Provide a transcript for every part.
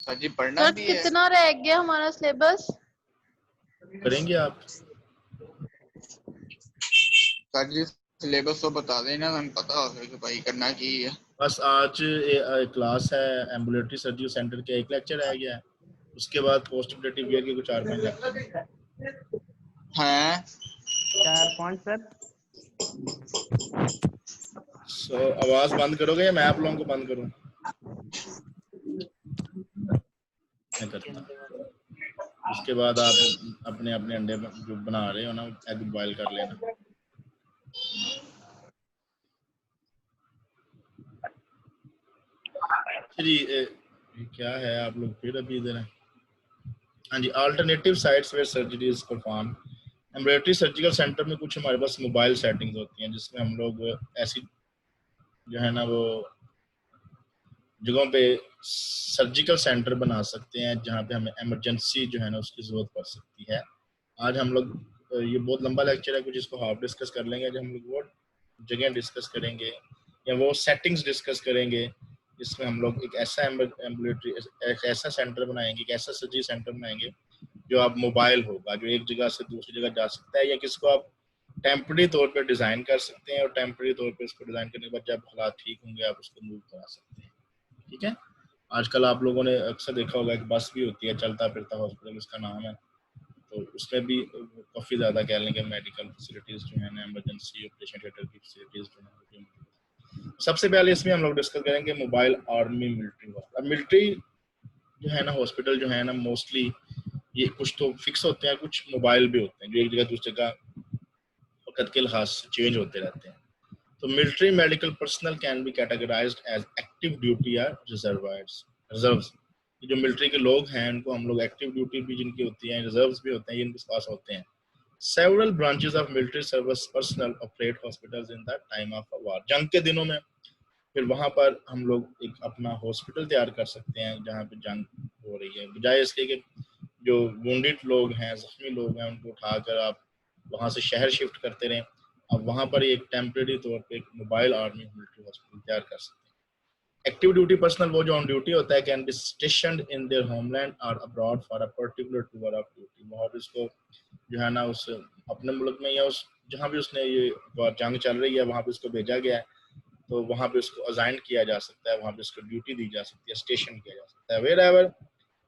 Sir जी पढ़ना sir भी है। कितना रह गया हमारा सिलेबस? करेंगे आप? सर जी सिलेबस तो बता देना, हमें पता हो कि भाई करना की है। बस आज क्लास है एम्बुलेटरी सर्जरी सेंटर के, एक लेक्चर रह गया है, उसके बाद पोस्ट ऑपरेटिव केयर के कुछ 4-5 लेक्चर हैं 4-5 सर। आवाज बंद करोगे या मैं आप लोगों को बंद करूं? मैं करता हूं। उसके बाद आप अपने अपने अंडे जो बना रहे हो ना, एग बॉयल कर लेना। जी क्या है, आप लोग फिर अभी इधर हैं? हाँ जी, alternative sites where surgery is perform. Ambulatory surgical center में कुछ हमारे पास मोबाइल सेटिंग्स होती हैं, जिसमें हम लोग ऐसी जो है ना वो जगहों पे सर्जिकल सेंटर बना सकते हैं जहाँ पे हमें इमरजेंसी जो है ना उसकी जरूरत पड़ सकती है। आज हम लोग ये बहुत लंबा लेक्चर है, कुछ इसको हाफ डिस्कस कर लेंगे। जब हम लोग वो जगह डिस्कस करेंगे या वो सेटिंग्स डिस्कस करेंगे जिसमें हम लोग एक ऐसा एम्बुलेटरी एक ऐसा सेंटर बनाएंगे, एक ऐसा सर्जरी सेंटर बनाएंगे जो आप मोबाइल होगा, जो एक जगह से दूसरी जगह जा सकता है, या किसको आप टेम्पररी तौर पे डिज़ाइन कर सकते हैं और टेम्पररी तौर पे उसको डिज़ाइन करने के बाद जब हालात ठीक होंगे आप उसको मूव करा सकते हैं। ठीक है। आजकल आप लोगों ने अक्सर देखा होगा एक बस भी होती है, चलता फिरता हॉस्पिटल उसका नाम है, तो उसमें भी काफ़ी ज़्यादा कह लेंगे मेडिकल फैसिलिटीज़ जो है ना, इमरजेंसी ऑपरेशन थिएटर की फैसिलिटीज़ जो है। सबसे पहले इसमें हम लोग डिस्कस करेंगे मोबाइल आर्मी मिलिट्री। अब मिलिट्री जो है ना हॉस्पिटल जो है ना मोस्टली ये कुछ तो फिक्स होते हैं, कुछ मोबाइल भी होते हैं जो एक जगह दूसरी जगह वक्त के लिहाज से चेंज होते रहते हैं। तो military medical personnel can be categorized as active duty या रिजर्व्स। जो मिलिट्री के लोग हैं उनको हम लोग एक्टिव ड्यूटी भी जिनकी होती है, रिजर्व्स भी होते हैं, जिनके पास होते हैं। Several branches of military service personnel operate hospitals in the time of a war. जंग के दिनों में फिर वहां पर हम लोग एक अपना हॉस्पिटल तैयार कर सकते हैं जहाँ पे जंग हो रही है, बजाय इसके कि जो वुंडेड लोग हैं, जख्मी लोग हैं, उनको उठाकर आप वहां से शहर शिफ्ट करते रहें। अब वहां पर एक टेम्परेरी तौर पे एक मोबाइल आर्मी मिलिट्री हॉस्पिटल तैयार कर सकते हैं। एक्टिव ड्यूटी पर्सनल वो जो ऑन ड्यूटी होता है can be stationed in their homeland और abroad for a particular tour of duty. वहाँ पे उसको जो है ना उस अपने मुल्क में या उस जहाँ भी उसने ये जंग चल रही है वहाँ पे उसको भेजा गया है, तो वहाँ पे उसको असाइन किया जा सकता है, वहाँ पे उसको ड्यूटी दी जा सकती है, स्टेशन किया जा सकता है। Wherever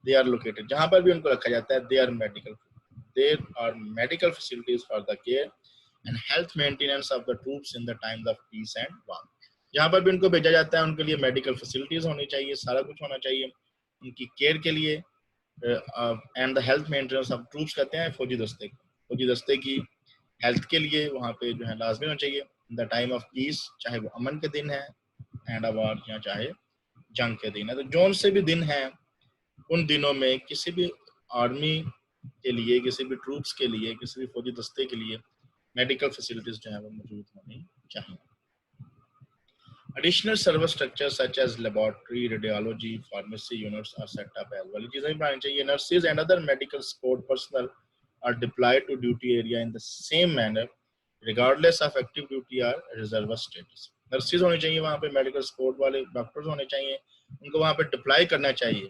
they are located, जहाँ पर भी उनको रखा जाता है, there are medical facilities for the care and health maintenance of the troops in the times of peace and war. जहाँ पर भी उनको भेजा जाता है उनके लिए मेडिकल फैसिलिटीज होनी चाहिए, सारा कुछ होना चाहिए उनकी केयर के लिए। And the health maintenance of troops कहते हैं फौजी दस्ते की हेल्थ के लिए वहाँ पे जो है लाजमी होना चाहिए। द टाइम ऑफ पीस, चाहे वो अमन के दिन है, एंड अवार या चाहे जंग के दिन है, तो जोन से भी दिन है उन दिनों में किसी भी आर्मी के लिए, किसी भी ट्रूप्स के लिए, किसी भी फौजी दस्ते के लिए मेडिकल फैसिलिटीज जो है वो मौजूद होनी चाहिए। Additional service structures such as laboratory, radiology, pharmacy units are set up as well. चीजें बनानी चाहिए। Nurses and other medical support personnel are deployed to duty area in the same manner, regardless of active duty or reserve status. Nurses होनी चाहिए वहाँ पे, medical support वाले doctors होने चाहिए, उनको वहाँ पे डिप्लॉय करना चाहिए।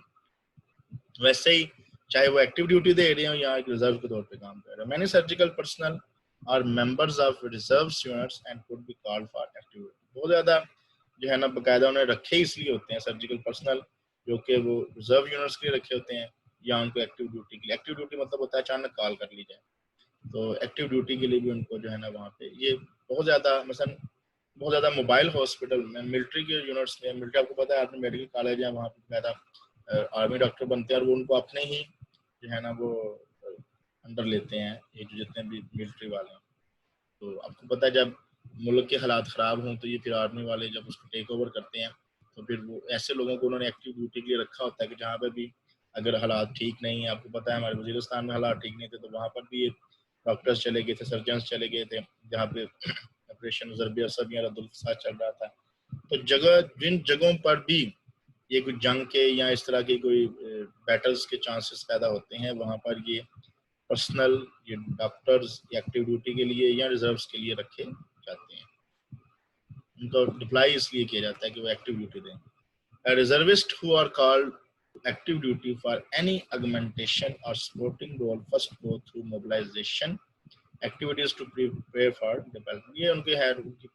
वैसे ही चाहे वो एक्टिव ड्यूटी दे रहे हो या रिजर्व के तौर पे काम कर रहे हो। Many surgical personnel are members of reserve units and could be called for active duty. बहुत ज़्यादा जो है ना बकायदा उन्हें रखे इसलिए होते हैं सर्जिकल पर्सनल, जो कि वो रिजर्व यूनिट्स के लिए रखे होते हैं या उनको एक्टिव ड्यूटी के लिए। एक्टिव ड्यूटी मतलब होता है अचानक कॉल कर ली जाए, तो एक्टिव ड्यूटी के लिए भी उनको जो है ना वहाँ पे ये बहुत ज़्यादा मसलन बहुत ज़्यादा मोबाइल हॉस्पिटल में मिलिट्री के यूनिट्स में, मिलिट्री आपको पता है आर्मी मेडिकल कॉलेज है, वहाँ पे ज़्यादा आर्मी डॉक्टर बनते हैं और वो उनको अपने ही जो है ना वो अंडर लेते हैं ये जो जितने भी मिलिट्री वाले हैं। तो आपको पता है जब मुल्क के हालात ख़राब हों तो ये फिर आर्मी वाले जब उसको टेक ओवर करते हैं तो फिर वो ऐसे लोगों को उन्होंने एक्टिव ड्यूटी के लिए रखा होता है कि जहाँ पे भी अगर हालात ठीक नहीं है, आपको पता है हमारे वज़ीरिस्तान में हालात ठीक नहीं थे तो वहाँ पर भी डॉक्टर्स चले गए थे, सर्जन्स चले गए थे, जहाँ पे ऑपरेशन ज़रबी असद या रद्दुल फसाद चल रहा था। तो जिन जगहों पर भी ये कोई जंग के या इस तरह के कोई बैटल्स के चांसेस पैदा होते हैं, वहाँ पर ये पर्सनल ये डॉक्टर्स एक्टिव ड्यूटी के लिए या रिजर्व्स के लिए रखे जाते हैं। उनको डिप्लॉय इसलिए किया जाता है कि वो एक्टिव ड्यूटी दें। A reservist who are called active duty for any augmentation or supporting role first go through mobilization activities to prepare for development. ये उनके है, उनकी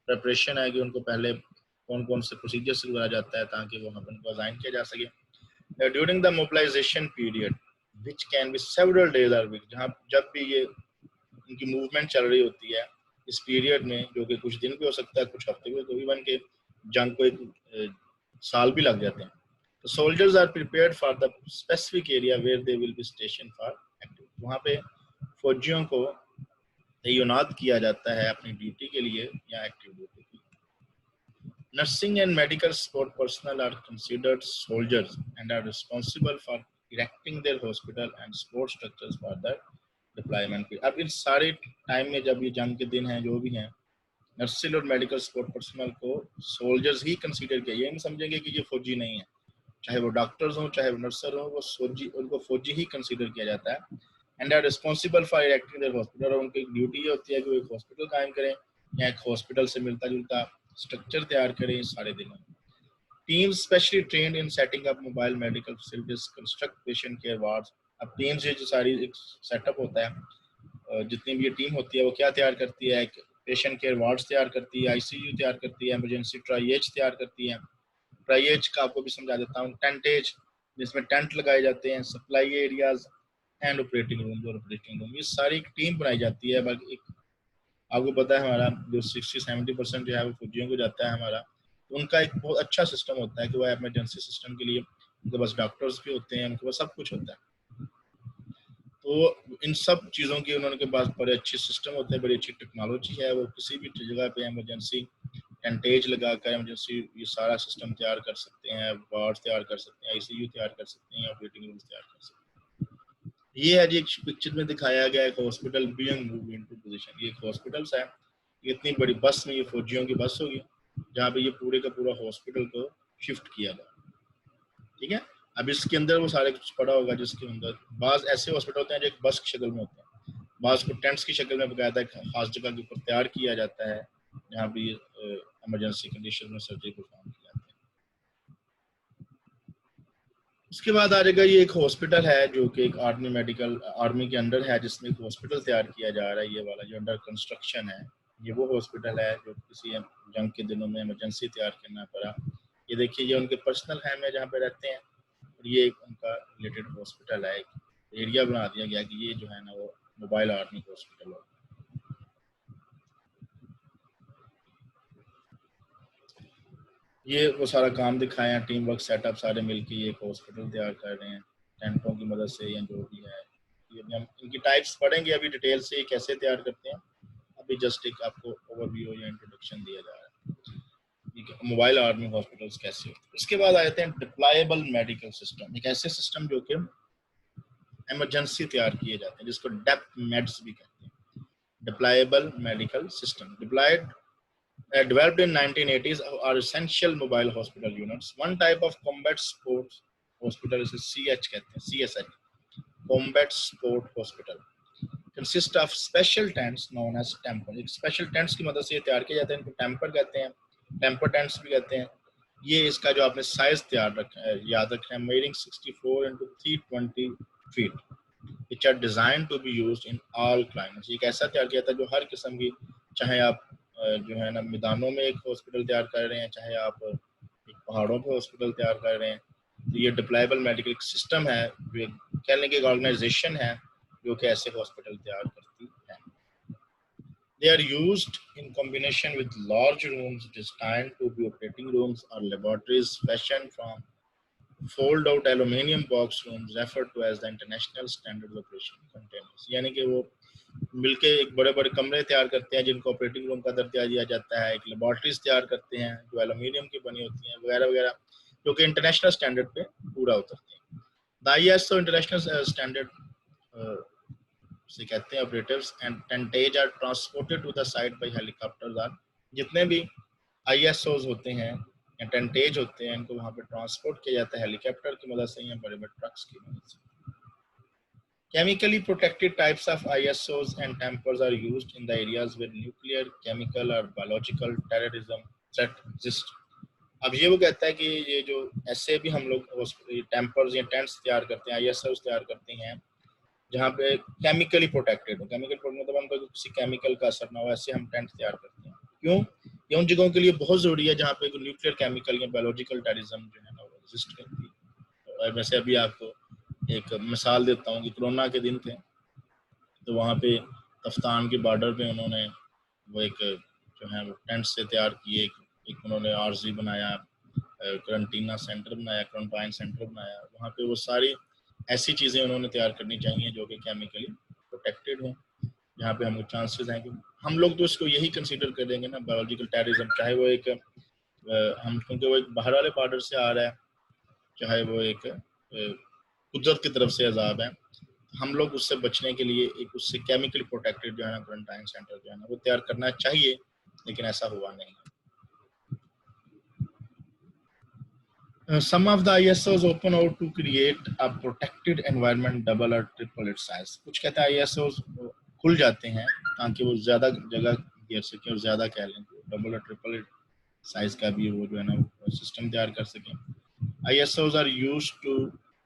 प्रिपरेशन है कि उनको पहले कौन कौन से प्रोसीजर से गुजारा जाता है ताकि वो हम उनको असाइन किया जा सके. During the mobilization period which can be several days or weeks, जहाँ जब भी ये इनकी मूवमेंट चल रही होती है इस पीरियड में, जो कि कुछ दिन भी हो सकता है, कुछ हफ्ते भी, तो इवन के जंग को एक साल भी लग जाते हैं. तो soldiers are prepared for the specific area where they will be station for active. वहाँ पे फौजियों को तैनात किया जाता है अपनी ड्यूटी के लिए या एक्टिव ड्यूटी के लिए. Nursing and medical support personnel are considered soldiers and are responsible for erecting their hospital and support structures for the deployment. अब इन सारे टाइम में जब ये जंग के दिन हैं जो भी हैं, नर्सिंग और मेडिकल सपोर्ट पर्सनल को सोल्जर्स ही कंसीडर किया. ये नहीं समझेंगे कि ये फौजी नहीं है, चाहे वो डॉक्टर्स हों चाहे वो नर्सर हों, वो फौजी, उनको फौजी ही कंसीडर किया जाता है. And are responsible for erecting their hospital. और उनकी ड्यूटी ये होती है कि वो एक हॉस्पिटल कायम करें या एक हॉस्पिटल से मिलता जुलता स्ट्रक्चर तैयार करें इस सारे दिनों. Teams specially trained in setting up mobile medical facilities, construct patient care wards. अब टीम्स ये जो सारी एक सेटअप होता है, जितनी भी ये टीम होती है वो क्या तैयार करती है, एक पेशेंट केयर वार्ड्स तैयार करती है, आईसीयू तैयार करती है, इमरजेंसी ट्राइएज तैयार करती है. ट्राइएज का आपको भी समझा देता हूँ, टेंटेज जिसमें टेंट लगाए जाते हैं, supply areas and operating room. और ऑपरेटिंग रूम, ये सारी एक टीम बनाई जाती है. बाकी एक आपको पता है हमारा जो 60-70% जो है वो फौजियों को जाता है हमारा, तो उनका एक बहुत अच्छा सिस्टम होता है कि वह इमरजेंसी सिस्टम के लिए उनके पास डॉक्टर्स भी होते हैं, उनके पास सब कुछ होता है. तो इन सब चीज़ों की उन्होंने पास बड़े अच्छे सिस्टम होते हैं, बड़ी अच्छी टेक्नोलॉजी है. वो किसी भी जगह पे इमरजेंसी टेंटेज लगाकर इमरजेंसी ये सारा सिस्टम तैयार कर सकते हैं, वार्ड तैयार कर सकते हैं, आईसीयू तैयार कर सकते हैं, ऑपरेटिंग रूम तैयार कर सकते हैं. ये है जी एक पिक्चर में दिखाया गया एक hospital being move into position. ये एक हॉस्पिटल्स है, इतनी बड़ी बस में, ये फौजियों की बस होगी जहाँ पे ये पूरे का पूरा हॉस्पिटल को शिफ्ट किया गया. ठीक है, अब इसके अंदर वो सारे कुछ पड़ा होगा जिसके अंदर बाज ऐसे हॉस्पिटल होते हैं जो एक बस की शक्ल में होते हैं, बाज को टेंट्स की शक्ल में बकायदा खास जगह के ऊपर तैयार किया जाता है जहाँ पे इमरजेंसी कंडीशन में सर्जरी परफॉर्म की जाती है. उसके बाद आ जाएगा ये एक हॉस्पिटल है जो कि एक आर्मी के अंडर है, जिसमें एक हॉस्पिटल तैयार किया जा रहा है. ये वाला जो अंडर कंस्ट्रक्शन है, ये वो हॉस्पिटल है जो किसी जंग के दिनों में इमरजेंसी तैयार करना पड़ा. ये देखिए, ये उनके पर्सनल हैम है जहाँ पे रहते हैं, और ये एक उनका रिलेटेड हॉस्पिटल है. एक एरिया बना दिया गया कि ये जो है ना वो मोबाइल आर्मी हॉस्पिटल हो. ये वो सारा काम दिखाया, टीम वर्क सेटअप, सारे मिलके ये एक हॉस्पिटल तैयार कर रहे हैं टेंटों की मदद से या जो भी है. ये हम इनकी टाइप्स पढ़ेंगे अभी डिटेल से, ये कैसे तैयार करते हैं. अभी जस्ट एक आपको ओवरव्यू या इंट्रोडक्शन दिया जा रहा है मोबाइल आर्मी हॉस्पिटल्स कैसे होते हैं. उसके बाद आते हैं डिप्लॉयबल मेडिकल सिस्टम. एक ऐसे सिस्टम जो कि इमरजेंसी तैयार किए जाते हैं, जिसको डेप्थ मेड्स भी कहते हैं. Deployable medical system developed in 1980s are essential mobile hospital units. One type of combat sports hospital is CH कहते हैं, CSH, combat sport hospital, consist of special tents known as temper. एक special tents की मदद से ये तैयार किए जाते हैं, इनको temper कहते हैं, temper tents भी कहते हैं. ये इसका जो आपने साइज तैयार रखा है, याद रखना है, measuring 64 into 320 feet, which are designed to be used in all climates. ये कैसा तैयार किया था जो हर किस्म की, चाहे आप जो है ना मैदानों में एक हॉस्पिटल तैयार कर रहे हैं, चाहे आप एक पहाड़ों पे हॉस्पिटल तैयार कर रहे हैं. तो ये डिप्लॉयबल मेडिकल सिस्टम है, जो कह लें कि एक ऑर्गेनाइजेशन है जो कि ऐसे हॉस्पिटल तैयार करती है. They are used in combination with large rooms designed to be operating rooms or laboratories fashioned from fold out aluminium box rooms referred to as the International Standard Operation Containers. यानी कि वो मिलके एक बड़े बड़े कमरे तैयार करते हैं जिनको ऑपरेटिंग रूम का दर्जा दिया जाता है, एक लेबोरेटरीज तैयार करते हैं जो एल्यूमिनियम की बनी होती हैं वगैरह वगैरह, जो कि इंटरनेशनल स्टैंडर्ड पे पूरा उतरते हैं. द ISO इंटरनेशनल स्टैंडर्ड से कहते हैं operators and tentage are transported to the site by helicopters. आर जितने भी ISOs होते हैं या टेंटेज होते हैं, इनको वहाँ पे ट्रांसपोर्ट किया जाता है हेलीकॉप्टर की मदद से या बड़े बड़े ट्रक्स की मदद से. Chemically protected types of ISOs and tampers are used in the areas where nuclear, chemical or biological terrorism threat exists. अब ये वो कहता है कि ये जो ऐसे भी हम लोग टेम्पर्स या टेंट्स तैयार करते हैं, आईएसओ तैयार करते हैं जहाँ पे केमिकली प्रोटेक्टेड हो। केमिकल प्रोटेक्टेड मतलब हमको किसी केमिकल का असर ना हो, ऐसे हम टेंट तैयार करते हैं। क्यों? ये उन जगहों के लिए बहुत जरूरी है जहाँ पे न्यूक्लियर केमिकल या बायोलॉजिकल टेररिज्म जो है ना वो एग्जिस्ट करती है। वैसे अभी आपको एक मिसाल देता हूँ कि कोरोना के दिन थे, तो वहाँ पे तफ्तान के बॉर्डर पे उन्होंने वो एक जो है वो टेंट से तैयार किए, एक उन्होंने आरजी बनाया, क्वारंटीना सेंटर बनाया, क्वारंटाइन सेंटर बनाया। वहाँ पे वो सारी ऐसी चीज़ें उन्होंने तैयार करनी चाहिए जो कि केमिकली प्रोटेक्टेड हों, जहाँ पे हमको चांसेस हैं कि हम लोग तो इसको यही कंसीडर करेंगे ना बायोलॉजिकल टेररिज्म, चाहे वो एक हम क्योंकि वो एक बाहर वाले बॉर्डर से आ रहा है, चाहे वो एक कुदरत की तरफ से अजाब है, हम लोग उससे बचने के लिए एक उससे केमिकली प्रोटेक्टेड जो है ना क्वारंटाइन सेंटर जो है ना वो तैयार करना चाहिए, लेकिन ऐसा हुआ नहीं। Some of the ISOs open out to create a protected environment double or triple its size. कुछ कहते हैं ISOs खुल जाते हैं ताकि वो ज्यादा जगह घेर सके और ज्यादा कह लें डबल और ट्रिपल साइज का भी वो जो है ना सिस्टम तैयार कर सके। ISOs are used to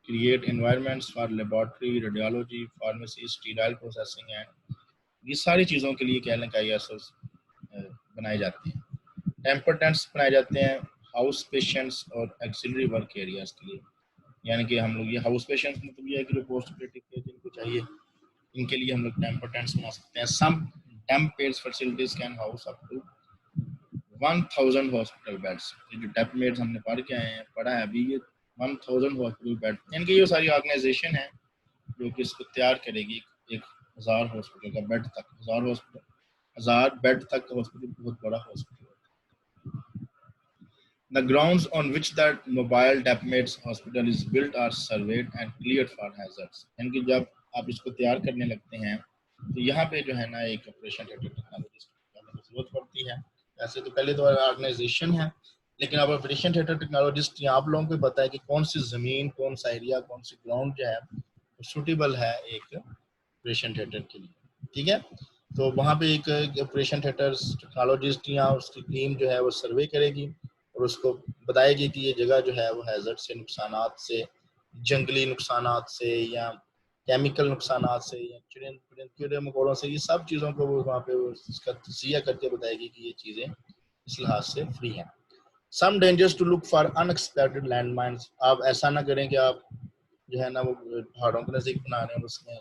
create environments for laboratory, radiology, pharmacy, sterile processing and ये सारी चीज़ों के लिए कह लें कि ISOs बनाए जाते हैं। टेम्पर टेंट्स बनाए जाते हैं हाउस पेशेंट्स और एक्सिलरी वर्क एरियाज के लिए, यानी कि हम लोग ये हाउस पेशेंट्स मतलब ये है कि जो पोस्ट ऑपरेटिव केयर जिनको चाहिए इनके लिए हम लोग टेम्पर टेंट्स बना सकते हैं। Some temp pads facilities can house up to 1000 hospital beds. ये जो टेम्प मेड्स हमने पढ़ा है अभी ये 1000 हॉस्पिटल बेड, यानी कि ये सारी ऑर्गेनाइजेशन है जो कि इसको तैयार करेगी 1000 हॉस्पिटल का बेड तक। 1000 बेड तक हॉस्पिटल बहुत बड़ा hospital. The grounds on which that mobile DAPMEDS hospital is built are surveyed and cleared for hazards. यानी कि जब आप इसको तैयार करने लगते हैं तो यहाँ पे जो है ना एक ऑपरेशन थिएटर टेक्नोलॉजिस्ट की जरूरत पड़ती है। ऐसे तो पहले तो ऑर्गेनाइजेशन है, लेकिन अब ऑपरेशन थिएटर टेक्नोलॉजिस्ट आप लोगों को पता है कि कौन सी जमीन, कौन सा एरिया, कौन सी ग्राउंड जो है सूटेबल है एक ऑपरेशन थिएटर के लिए। ठीक है, तो वहाँ पे एक ऑपरेशन थिएटर टेक्नोलॉजिस्ट या उसकी टीम जो है वो सर्वे करेगी और उसको बताएगी कि ये जगह जो है वो हैजर्ड से, नुकसानात से, जंगली नुकसानात से या केमिकल नुकसानात से या कीड़े मकोड़ों से, ये सब चीज़ों को वो वहाँ पे उसका तजिया करके बताएगी कि ये चीज़ें इस लिहाज से फ्री हैं। Some dangers to look for unexpected landmines. आप ऐसा ना करें कि आप जो है ना वो पहाड़ों के नज़दीक बना रहे हैं उसमें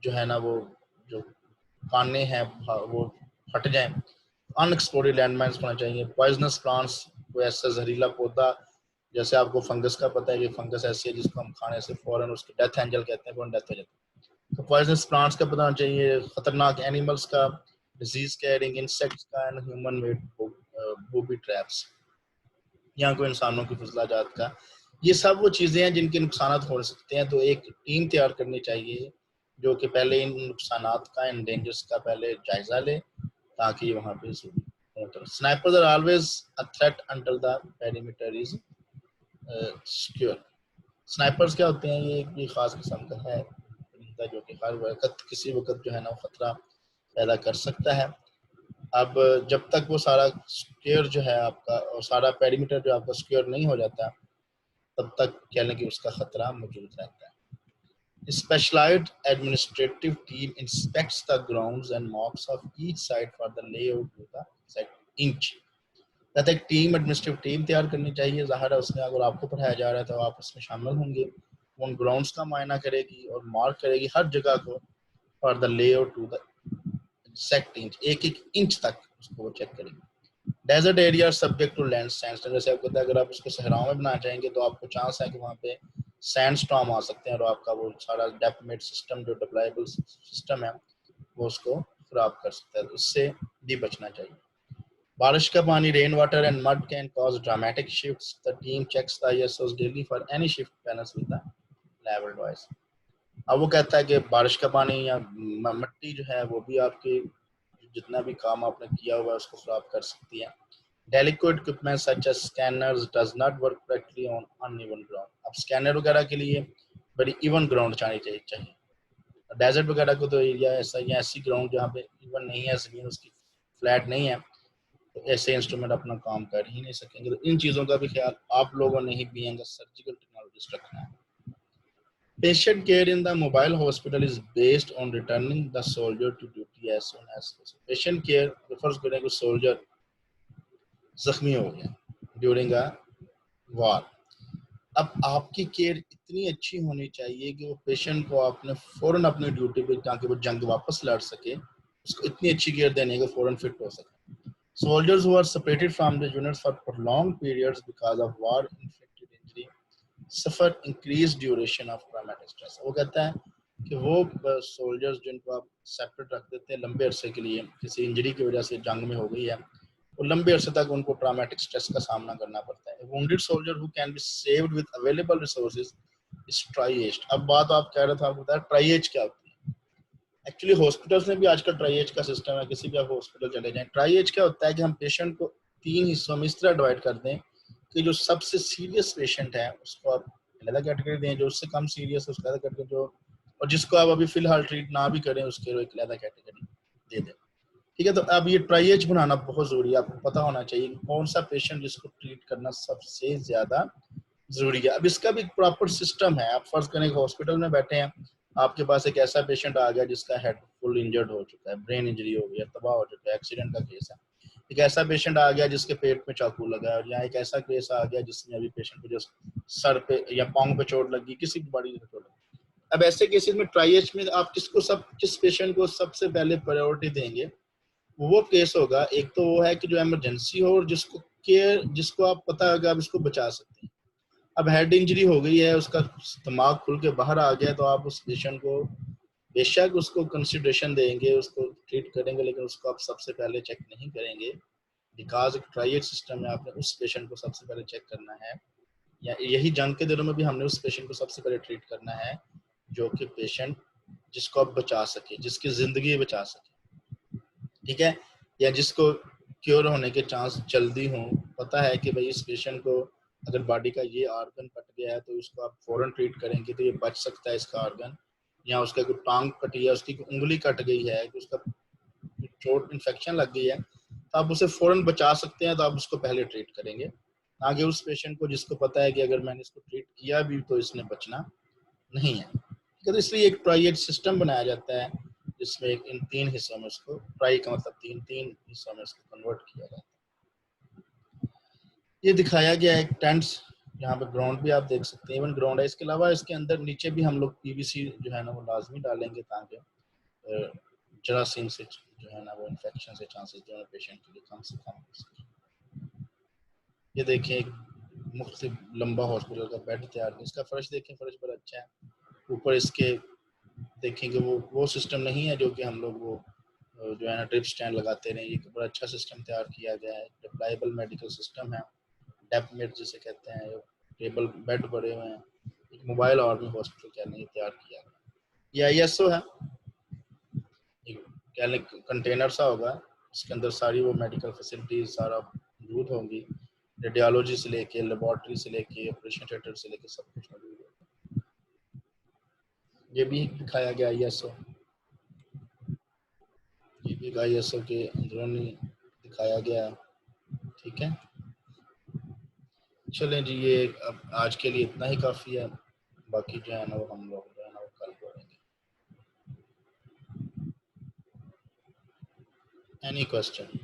जो है ना वो जो काने हैं वो फट जाएं। अनएक्सप्लोर्ड लैंडमाइंस होना चाहिए। पॉइजनस प्लांट्स, कोई ऐसा जहरीला पौधा, जैसे आपको फंगस का पता है कि फंगस ऐसी है जिसको हम खाने से फौरन उसकी डेथ एंजल कहते हैं, फौरन डेथ हो जाती है। तो पॉइजनस प्लांट्स का पता होना चाहिए, खतरनाक एनिमल्स का, डिजीज कैरिंग इंसेक्ट्स का and human made booby traps, या कोई इंसानों की फजलाजात का। ये सब वो चीज़ें हैं जिनके नुकसान हो सकते हैं। तो एक टीम तैयार करनी चाहिए जो कि पहले इन नुकसानात का, इन डेंजर्स का पहले जायजा ले ताकि वहाँ पे snipers are always a threat until the perimeter is secure. Snipers क्या होते हैं? ये खास किस्म का है जो कि हर वक्त किसी वक्त जो है ना खतरा पैदा कर सकता है। अब जब तक वो सारा सिक्योर जो है आपका और सारा पेरीमीटर जो आपका सिक्योर नहीं हो जाता तब तक कह लें कि उसका खतरा मौजूद रहता है। Specialized administrative team inspects the grounds and marks of each site for the layout to the set inch. कहते हैं टीम एडमिनिस्ट्रेटिव टीम तैयार करनी चाहिए। ज़ाहिर है उसमें अगर आपको पढ़ाया जा रहा है तो आप उसमें शामिल होंगे। उन ग्राउंड्स का मायना करेगी और मार्क करेगी हर जगह को for the layout to the exact inch, एक एक इंच तक उसको वो चेक करेगी। Desert area subject to land sandstorm, जैसे आपको पता है अगर आप उसको सहराओं में बनाना चाहेंगे तो आपको चांस है कि वहाँ पे सैंडस्टॉर्म आ सकते हैं और आपका वो सारा डेप्थ सिस्टम जो डिप्लॉयबल सिस्टम है वो उसको खराब कर सकता है। तो उससे भी बचना चाहिए। बारिश का पानी, rain water and mud can cause dramatic shifts. The team checks the ISOs daily for any shift panels with the level wise. अब वो कहता है कि बारिश का पानी या मिट्टी जो है वो भी आपके जितना भी काम आपने किया हुआ है उसको खराब कर सकती है। Delicate equipment such as scanners does not work correctly on uneven ground. अब स्कैनर वगैरह के लिए बड़ी इवन ग्राउंड चाहिए। डेजर्ट वगैरह को तो एरिया ऐसा या ऐसी ग्राउंड जहाँ पे इवन नहीं है, जमीन उसकी फ्लैट नहीं है, तो तो ऐसे इंस्ट्रूमेंट अपना काम कर ही नहीं सकेंगे। तो इन चीज़ों का भी ख्याल आप लोगों ने ही बीइंग अ सर्जिकल टेक्नोलॉजिस्ट रखना है। Patient care in the mobile hospital is based on returning the soldier to duty as soon as possible. Patient care refers करें कि soldier जख्मी हो गया ड्यूरिंग अ वार। अब आपकी केयर इतनी अच्छी होनी चाहिए कि वो पेशेंट को आपने फौरन अपनी ड्यूटी पे, ताकि वो जंग वापस लड़ सके, उसको इतनी अच्छी केयर देने के फौरन फिट हो सके। Soldiers who are separated from the units for prolonged periods because of war inflicted injury suffer increased duration of traumatic stress. वो कहता है कि वो सोल्जर्स जिनको आप सेपरेट रख देते हैं लंबे अरसे के लिए, किसी इंजरी की वजह से जंग में हो गई है, वो लंबे अरसे तक उनको ट्रॉमेटिक स्ट्रेस का सामना करना पड़ता है। wounded soldier who can be saved with available resources is triaged. अब बात आप कह रहे थे, आपको बताया ट्राइएज क्या होती है। एक्चुअली हॉस्पिटल्स में भी आजकल ट्राइएज का सिस्टम है, किसी भी आप हॉस्पिटल चले जाएं। ट्राइएज क्या होता है कि हम पेशेंट को 3 हिस्सों में इस तरह डिवाइड कर दें कि जो सबसे सीरियस पेशेंट है उसको आप अलग कैटेगरी दें, जो उससे कम सीरियस है उसका अलग कैटेगरी, जो और जिसको आप अभी फिलहाल ट्रीट ना भी करें उसके लिए एक अलग कैटेगरी दे दें। ठीक है, तो अब ये ट्राइएज बनाना बहुत जरूरी है। आपको पता होना चाहिए कि कौन सा पेशेंट जिसको ट्रीट करना सबसे ज्यादा जरूरी है। अब इसका भी प्रॉपर सिस्टम है। आप फर्ज करें हॉस्पिटल में बैठे हैं, आपके पास एक ऐसा पेशेंट आ गया जिसका हेड फुल इंजर्ड हो चुका है, ब्रेन इंजरी हो गई है, तबाह हो चुका है, एक्सीडेंट का केस है। एक ऐसा पेशेंट आ गया जिसके पेट में चाकू लगा है, और यहाँ एक ऐसा केस आ गया जिसमें अभी पेशेंट को जो सर पे या पांव पे चोट लगी, किसी भी बॉडी में चोट लगी। अब ऐसे केसेस में ट्राइएज में आप किस पेशेंट को सबसे पहले प्रायोरिटी देंगे, वो केस होगा एक तो वो है कि जो इमरजेंसी हो और जिसको आप पता होगा आप इसको बचा सकते हैं। अब हेड इंजरी हो गई है, उसका दिमाग खुल के बाहर आ गया, तो आप उस पेशेंट को बेशक उसको कंसिडरेशन देंगे, उसको ट्रीट करेंगे, लेकिन उसको आप सबसे पहले चेक नहीं करेंगे। बिकॉज एक ट्राइएज सिस्टम में आपने उस पेशेंट को सबसे पहले चेक करना है, या यही जंग के दिनों में भी हमने उस पेशेंट को सबसे पहले ट्रीट करना है जो कि पेशेंट जिसको आप बचा सके, जिसकी जिंदगी बचा सके। ठीक है, या जिसको क्योर होने के चांस जल्दी हों। पता है कि भाई इस पेशेंट को अगर बॉडी का ये ऑर्गन कट गया है तो इसको आप फौरन ट्रीट करेंगे तो ये बच सकता है इसका ऑर्गन, या उसका कोई टांग कटी है, उसकी उंगली कट गई है, उसका चोट इन्फेक्शन लग गई है, तो आप उसे फौरन बचा सकते हैं, तो आप उसको पहले ट्रीट करेंगे, आगे उस पेशेंट को जिसको पता है कि अगर मैंने इसको ट्रीट किया भी तो इसने बचना नहीं है। तो इसलिए एक ट्राइएज सिस्टम बनाया जाता है जिसमें इन 3 हिस्सों में उसको, ट्राई का मतलब 3 हिस्सों में उसको कन्वर्ट किया जाता है। ये दिखाया गया है टेंट्स, यहाँ पे ग्राउंड भी आप देख सकते हैं, इवन ग्राउंड है। इसके अलावा इसके अंदर नीचे भी हम लोग पीवीसी जो है ना वो लाजमी डालेंगे, ताकि जरासीम से जो है ना वो इन्फेक्शन से चांसेस जो है पेशेंट के लिए कम से कम हो सके। ये देखें एक मुख्तलिफ लंबा हॉस्पिटल का बेड तैयार है। इसका फर्श देखें, फर्श बड़ा अच्छा है। ऊपर इसके देखेंगे वो सिस्टम नहीं है जो कि हम लोग वो जो है ना ट्रिप स्टैंड लगाते रहे। ये बड़ा अच्छा सिस्टम तैयार किया गया है, डिप्लायबल मेडिकल सिस्टम है, डेपमेट जिसे कहते हैं, टेबल बेड बड़े हुए हैं। एक मोबाइल आर्मी हॉस्पिटल कहने ये तैयार किया गया। ये ISO है, एक कंटेनर सा होगा, इसके अंदर सारी वो मेडिकल फैसिलिटीज सारा मौजूद होंगी, रेडियोलॉजी से लेके लेबोरेटरी से लेके ऑपरेशन थिएटर से लेके सब कुछ मौजूद होगा। ये भी दिखाया गया ISO, ये भी ISO के अंदरूनी दिखाया गया। ठीक है, चलें जी, ये अब आज के लिए इतना ही काफ़ी है। बाकी जो है ना वो हम लोग जो है ना वो कल करेंगे। Any question?